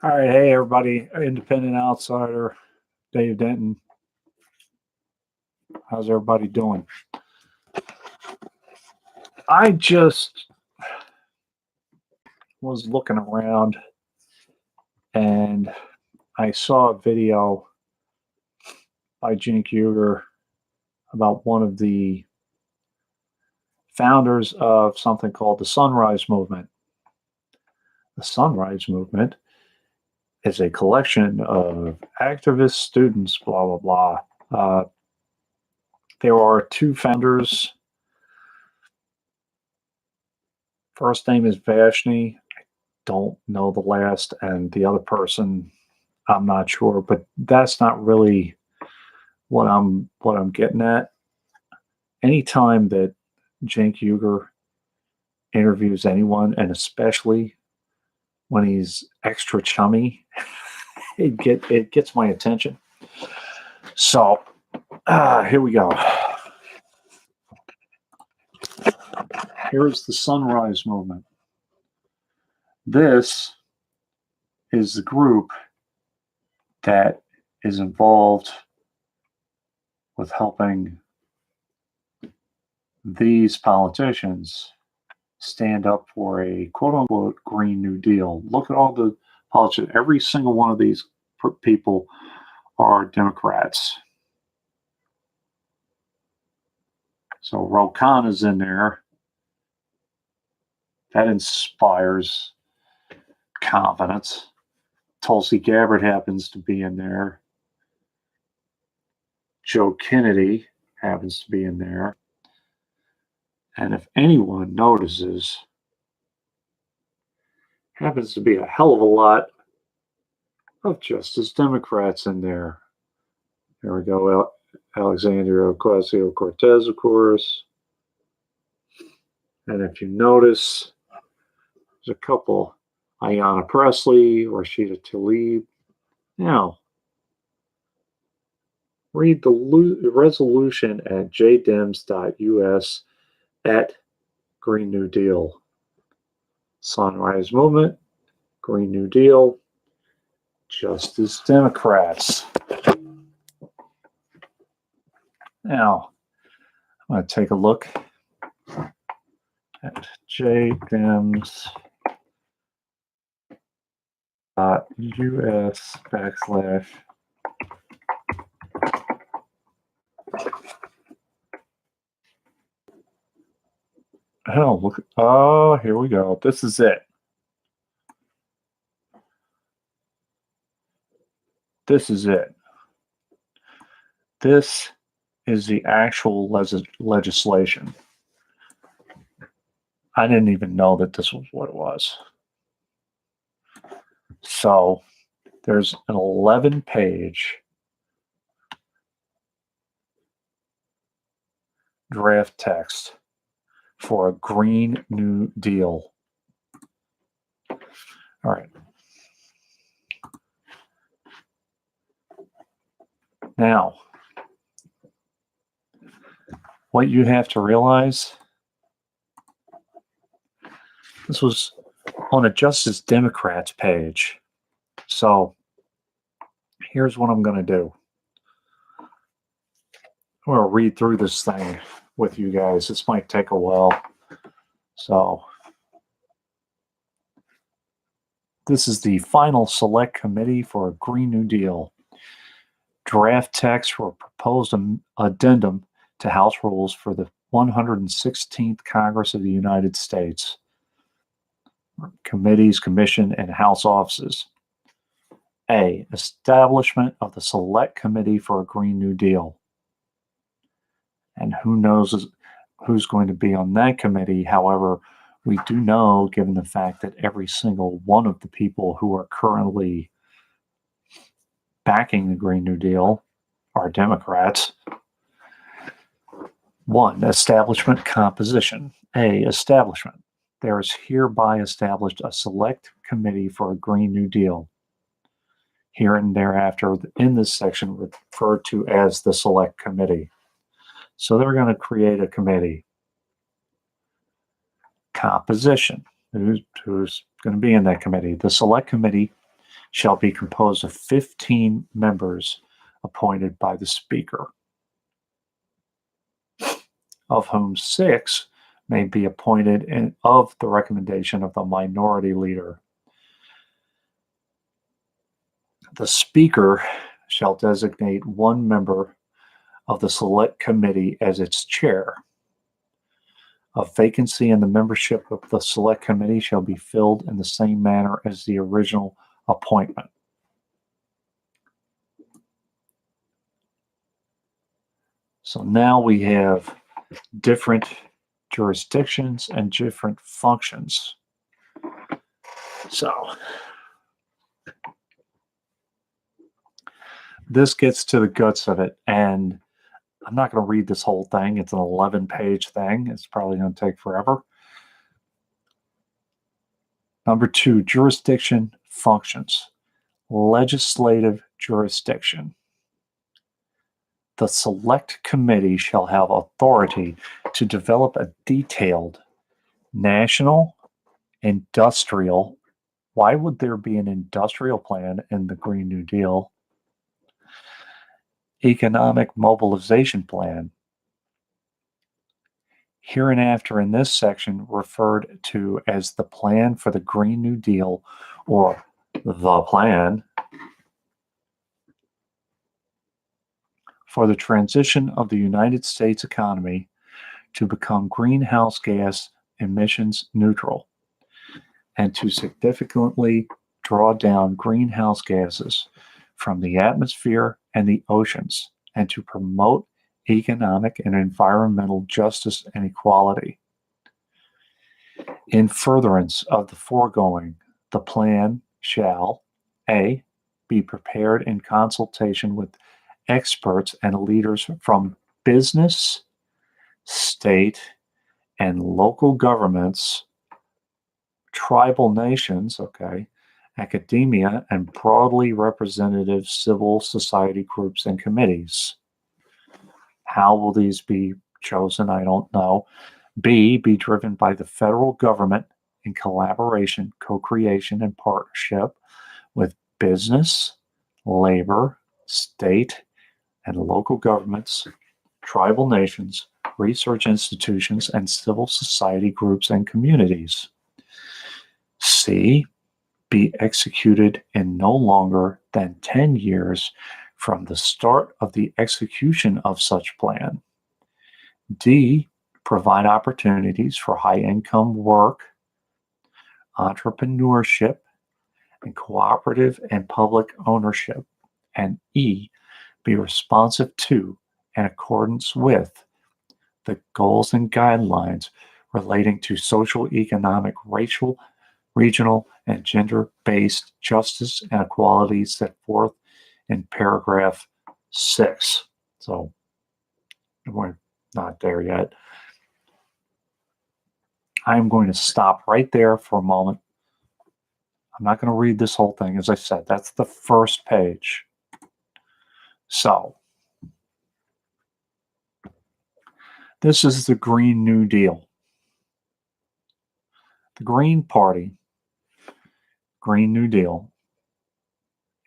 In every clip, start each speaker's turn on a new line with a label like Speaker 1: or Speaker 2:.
Speaker 1: All right, hey everybody, independent outsider, Dave Denton. How's everybody doing? I just was looking around and I saw a video by Cenk Uygur about one of the founders of something called the Sunrise Movement. The Sunrise Movement is a collection of activist students, blah, blah, blah. There are two founders. First name is Vashni. Don't know the last, and the other person, I'm not sure, but that's not really what I'm getting at. Anytime that Cenk Uygur interviews anyone, and especially when he's extra chummy, it gets my attention. So here we go. Here's the Sunrise Movement. This is the group that is involved with helping these politicians stand up for a quote-unquote Green New Deal. Look at all the politicians. Every single one of these people are Democrats. So Ro Khan is in there. That inspires confidence. Tulsi Gabbard happens to be in there. Joe Kennedy happens to be in there. And if anyone notices, happens to be a hell of a lot of Justice Democrats in there. There we go. Alexandria Ocasio-Cortez, of course. And if you notice, there's a couple. Ayanna Pressley, Rashida Tlaib. Now, read the resolution at jdems.us at Green New Deal. Sunrise Movement, Green New Deal, Justice Democrats. Now, I'm going to take a look at jdems.us / oh, look. Oh, here we go. This is it. This is it. This is the actual legislation. I didn't even know that this was what it was. So there's an 11-page draft text for a Green New Deal. All right. Now, what you have to realize, this was on a Justice Democrats page. So here's what I'm going to do. I'm going to read through this thing with you guys. This might take a while. So this is the final select committee for a Green New Deal. Draft text for a proposed addendum to House rules for the 116th Congress of the United States. Committees, Commission, and House offices. A. Establishment of the Select Committee for a Green New Deal. And who knows who's going to be on that committee. However, we do know, given the fact that every single one of the people who are currently backing the Green New Deal are Democrats. 1. Establishment composition. A. Establishment. There is hereby established a select committee for a Green New Deal. Here and thereafter, in this section, referred to as the Select Committee. So they're going to create a committee. Composition. Who's going to be in that committee? The Select Committee shall be composed of 15 members appointed by the Speaker, of whom 6 may be appointed of the recommendation of the minority leader. The Speaker shall designate 1 member of the Select Committee as its chair. A vacancy in the membership of the Select Committee shall be filled in the same manner as the original appointment. So now we have different jurisdictions and different functions. So this gets to the guts of it, and I'm not going to read this whole thing. It's an 11-page thing. It's probably going to take forever. Number 2, jurisdiction functions. Legislative jurisdiction. The Select Committee shall have authority to develop a detailed national, industrial, why would there be an industrial plan in the Green New Deal? Economic mobilization plan, hereinafter in this section referred to as the Plan for the Green New Deal or the Plan for the transition of the United States economy to become greenhouse gas emissions neutral and to significantly draw down greenhouse gases from the atmosphere and the oceans, and to promote economic and environmental justice and equality. In furtherance of the foregoing, the plan shall A. be prepared in consultation with experts and leaders from business, state, and local governments, tribal nations, academia, and broadly representative civil society groups and committees. How will these be chosen? I don't know. B, be driven by the federal government in collaboration, co-creation, and partnership with business, labor, state, and local governments, tribal nations, research institutions, and civil society groups and communities. C, be executed in no longer than 10 years from the start of the execution of such plan. D, provide opportunities for high-income work, entrepreneurship, and cooperative and public ownership. And E, be responsive to, in accordance with, the goals and guidelines relating to social, economic, racial, regional, and gender-based justice and equality set forth in paragraph 6. So we're not there yet. I'm going to stop right there for a moment. I'm not going to read this whole thing. As I said, that's the first page. So this is the Green New Deal. The Green Party, Green New Deal,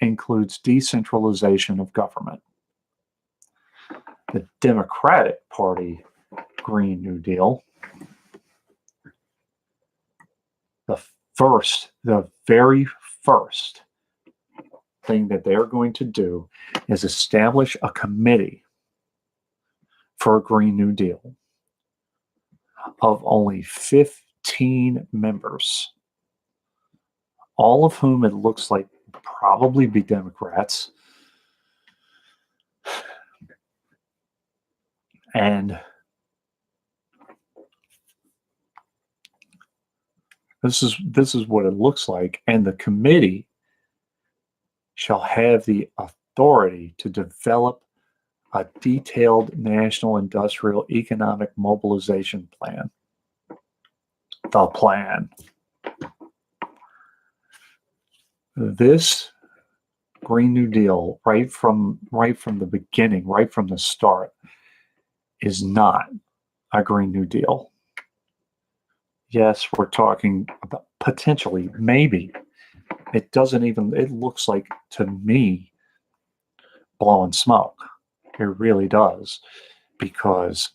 Speaker 1: includes decentralization of government. The Democratic Party, Green New Deal, the very first thing that they're going to do is establish a committee for a Green New Deal of only 15 members, all of whom it looks like probably be Democrats. And this is what it looks like. And the committee shall have the authority to develop a detailed national industrial economic mobilization plan. The plan. This Green New Deal, right from the beginning, right from the start, is not a Green New Deal. Yes, we're talking about potentially, maybe It doesn't even, it looks like, to me, blowing smoke. It really does. Because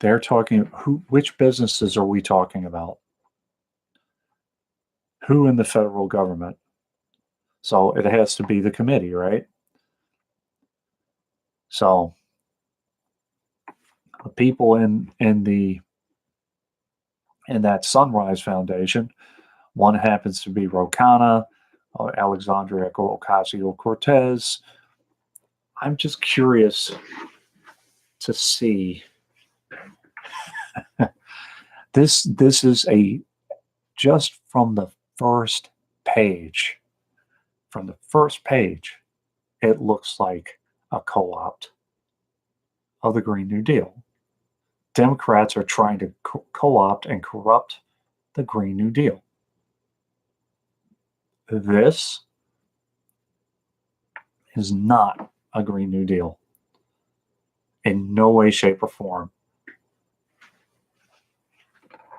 Speaker 1: they're talking, which businesses are we talking about? Who in the federal government? So it has to be the committee, right? So the people in that Sunrise Foundation, one happens to be Ro Khanna, Alexandria Ocasio-Cortez. I'm just curious to see. This is just from the first page. From the first page, it looks like a co-opt of the Green New Deal. Democrats are trying to co-opt and corrupt the Green New Deal. This is not a Green New Deal. In no way, shape, or form.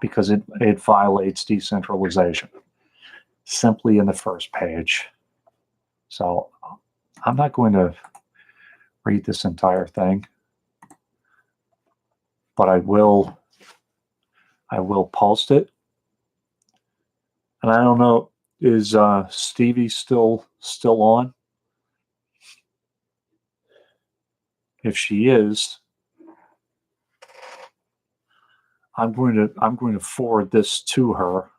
Speaker 1: Because it violates decentralization. Simply in the first page. So I'm not going to read this entire thing. But I will post it. And I don't know, is Stevie still on? If she is, I'm going to forward this to her.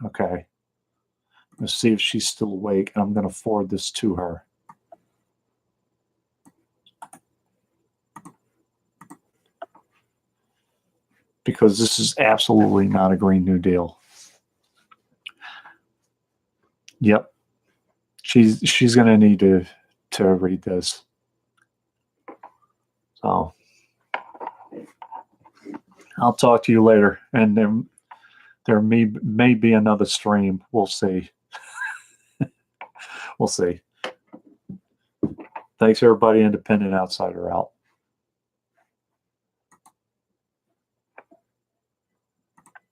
Speaker 1: Okay. Let's see if she's still awake, and I'm going to forward this to her. Because this is absolutely not a Green New Deal. Yep. She's going to need to read this. So I'll talk to you later. And there may be another stream. We'll see. We'll see. Thanks, everybody. Independent Outsider out.